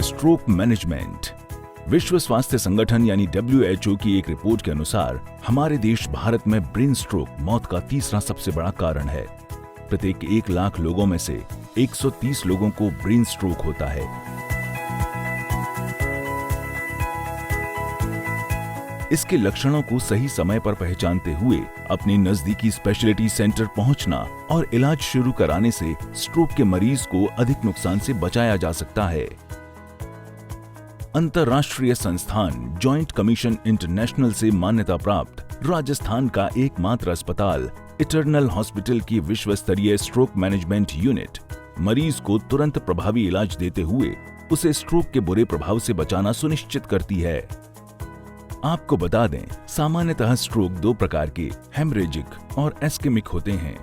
Stroke management. विश्व स्वास्थ्य संगठन यानी WHO की एक रिपोर्ट के अनुसार हमारे देश भारत में ब्रेन स्ट्रोक मौत का तीसरा सबसे बड़ा कारण है। प्रत्येक 1 लाख लोगों में से 130 लोगों को ब्रेन स्ट्रोक होता है। इसके लक्षणों को सही समय पर पहचानते हुए अपनी नजदीकी स्पेशलिटी सेंटर पहुंचना और इलाज शुरू कराने से स्ट्रोक के मरीज को अधिक नुकसान से बचाया जा सकता है। अंतर्राष्ट्रीय संस्थान जॉइंट कमीशन इंटरनेशनल से मान्यता प्राप्त राजस्थान का एकमात्र अस्पताल इटर्नल हॉस्पिटल की विश्व स्तरीय स्ट्रोक मैनेजमेंट यूनिट मरीज को तुरंत प्रभावी इलाज देते हुए उसे स्ट्रोक के बुरे प्रभाव से बचाना सुनिश्चित करती है। आपको बता दें, सामान्यतः स्ट्रोक 2 प्रकार के हेमरेजिक और एस्केमिक होते हैं।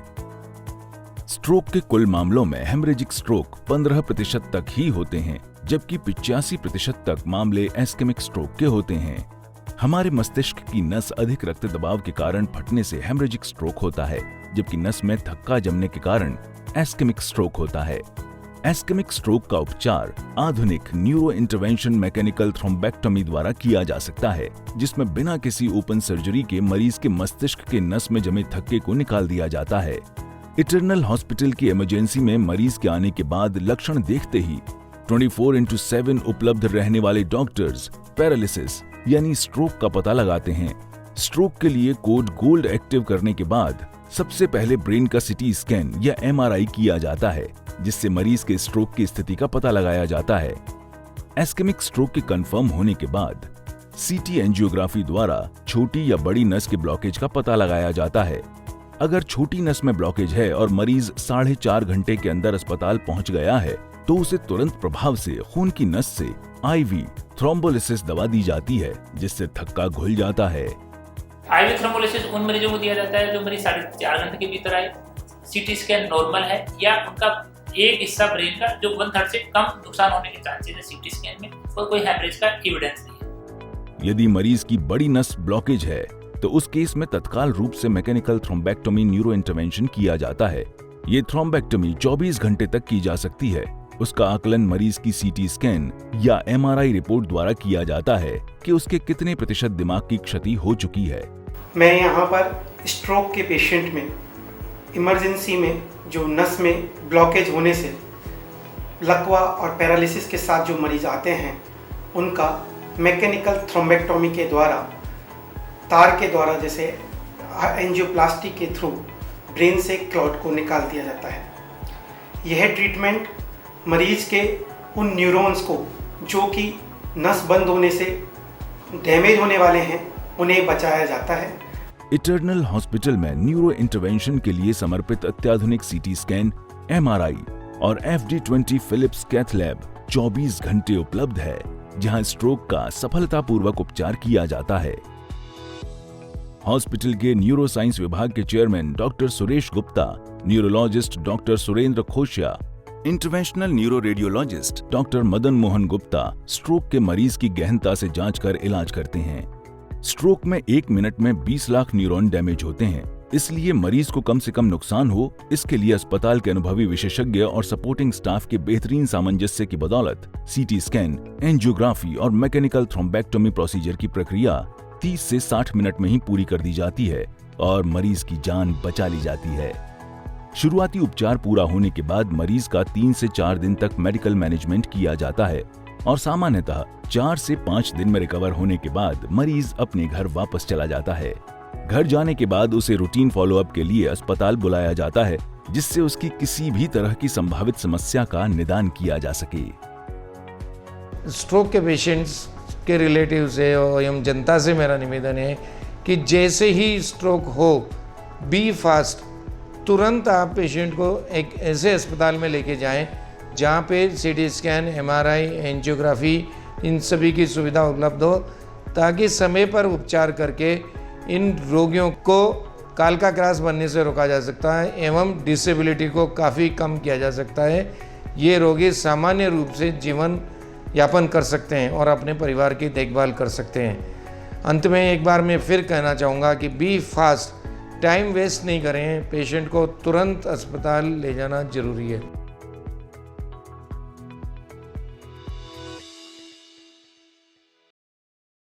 स्ट्रोक के कुल मामलों में हेमरेजिक स्ट्रोक 15% तक ही होते हैं, जबकि 85% तक मामले एस्केमिक स्ट्रोक के होते हैं। हमारे मस्तिष्क की नस अधिक रक्त दबाव के कारण फटने से हेमरेजिक स्ट्रोक होता है, जबकि नस में थक्का जमने के कारण एस्केमिक स्ट्रोक होता है। एस्केमिक स्ट्रोक का उपचार आधुनिक न्यूरो इंटरवेंशन मैकेनिकल थ्रोम्बेक्टोमी द्वारा किया जा सकता है, जिसमें बिना किसी ओपन सर्जरी के मरीज के मस्तिष्क के नस में जमे थक्के को निकाल दिया जाता है। इटर्नल हॉस्पिटल की इमरजेंसी में मरीज के आने के बाद लक्षण देखते ही 24/7 उपलब्ध रहने वाले डॉक्टर्स पैरालिसिस यानी स्ट्रोक का पता लगाते हैं। स्ट्रोक के लिए कोड गोल्ड एक्टिव करने के बाद सबसे पहले ब्रेन का CT स्कैन या MRI किया जाता है, जिससे मरीज के स्ट्रोक की स्थिति का पता लगाया जाता है। एस्केमिक स्ट्रोक के कंफर्म होने के बाद CT एंजियोग्राफी द्वारा छोटी या बड़ी नस के ब्लॉकेज का पता लगाया जाता है। अगर छोटी नस में ब्लॉकेज है और मरीज 4.5 घंटे के अंदर अस्पताल पहुंच गया है, तो उसे तुरंत प्रभाव से खून की नस से IV थ्रोम्बोलिसिस दवा दी जाती है, जिससे थक्का घुल जाता है। IV थ्रोम्बोलिसिस उन मरीजों को दिया जाता है जो मरीज 4.5 घंटे के भीतर आए, CT स्कैन नॉर्मल है या उनका एक हिस्सा ब्रेन का जो 1/3 से कम नुकसान होने के चांसेस है CT स्कैन में, और कोई हेमरेज का एविडेंस नहीं है। यदि मरीज की बड़ी नस ब्लॉकेज है, तो उस केस में तत्काल रूप से मैकेनिकल थ्रोम्बेक्टोमी न्यूरो इंटरवेंशन किया जाता है। ये थ्रोम्बेक्टोमी 24 घंटे तक की जा सकती है। उसका आकलन मरीज की CT स्कैन या MRI रिपोर्ट द्वारा किया जाता है कि उसके कितने प्रतिशत दिमाग की क्षति हो चुकी है। मैं यहाँ पर स्ट्रोक के पेशेंट में इमरजेंसी में जो नस में ब्लॉकेज होने से लकवा और पैरालिसिस के साथ जो मरीज आते हैं, उनका मैकेनिकल थ्रोम्बेक्टोमी के द्वारा, तार के द्वारा, जैसे एंजियोप्लास्टी के थ्रू ब्रेन से क्लॉट को निकाल दिया जाता है। यह ट्रीटमेंट मरीज के उन न्यूरॉन्स को जो कि नस बंद होने से डैमेज होने वाले हैं, उन्हें बचाया जाता है। इटर्नल हॉस्पिटल में न्यूरो इंटरवेंशन के लिए समर्पित अत्याधुनिक CT स्कैन, MRI और FD20 फिलिप्स कैथ लैब 24 घंटे उपलब्ध है, जहां स्ट्रोक का सफलतापूर्वक उपचार किया जाता है। हॉस्पिटल के न्यूरो साइंस विभाग के chairman doctor Suresh Gupta, neurologist doctor Surendra Khoshia, interventional neuro radiologist doctor Madan Mohan Gupta stroke के मरीज की गहनता से जांच कर इलाज करते हैं। स्ट्रोक में 1 मिनट में 20 लाख न्यूरॉन डैमेज होते हैं, इसलिए मरीज को कम से कम नुकसान हो, इसके लिए अस्पताल के अनुभवी विशेषज्ञ और सपोर्टिंग स्टाफ के बेहतरीन सामंजस्य की बदौलत CT स्कैन, एंजियोग्राफी और मैकेनिकल थ्रोम्बेक्टोमी प्रोसीजर की प्रक्रिया 30 से 60 मिनट में ही पूरी कर दी जाती है और मरीज की जान बचा ली जाती है। शुरुआती उपचार पूरा होने के बाद मरीज का 3 से 4 दिन तक मेडिकल मैनेजमेंट किया जाता है और सामान्यतः 4 से 5 दिन में रिकवर होने के बाद मरीज अपने घर वापस चला जाता है। घर जाने के बाद उसे रूटीन फॉलोअप के लिए अस्पताल बुलाया जाता है, जिससे उसकी किसी भी तरह की संभावित समस्या का निदान किया जा सके। स्ट्रोक के पेशेंट्स के रिलेटिव से और एवं जनता से मेरा निवेदन है कि जैसे ही स्ट्रोक हो, बी फास्ट, तुरंत आप पेशेंट को एक ऐसे अस्पताल में लेके जाएं जहाँ पे CT स्कैन, MRI, एंजियोग्राफी, इन सभी की सुविधा उपलब्ध हो, ताकि समय पर उपचार करके इन रोगियों को काल का ग्रास बनने से रोका जा सकता है एवं डिसेबिलिटी को काफ़ी कम किया जा सकता है। ये रोगी सामान्य रूप से जीवन यापन कर सकते हैं और अपने परिवार की देखभाल कर सकते हैं। अंत में एक बार मैं फिर कहना चाहूँगा कि बी फास्ट, टाइम वेस्ट नहीं करें, पेशेंट को तुरंत अस्पताल ले जाना जरूरी है।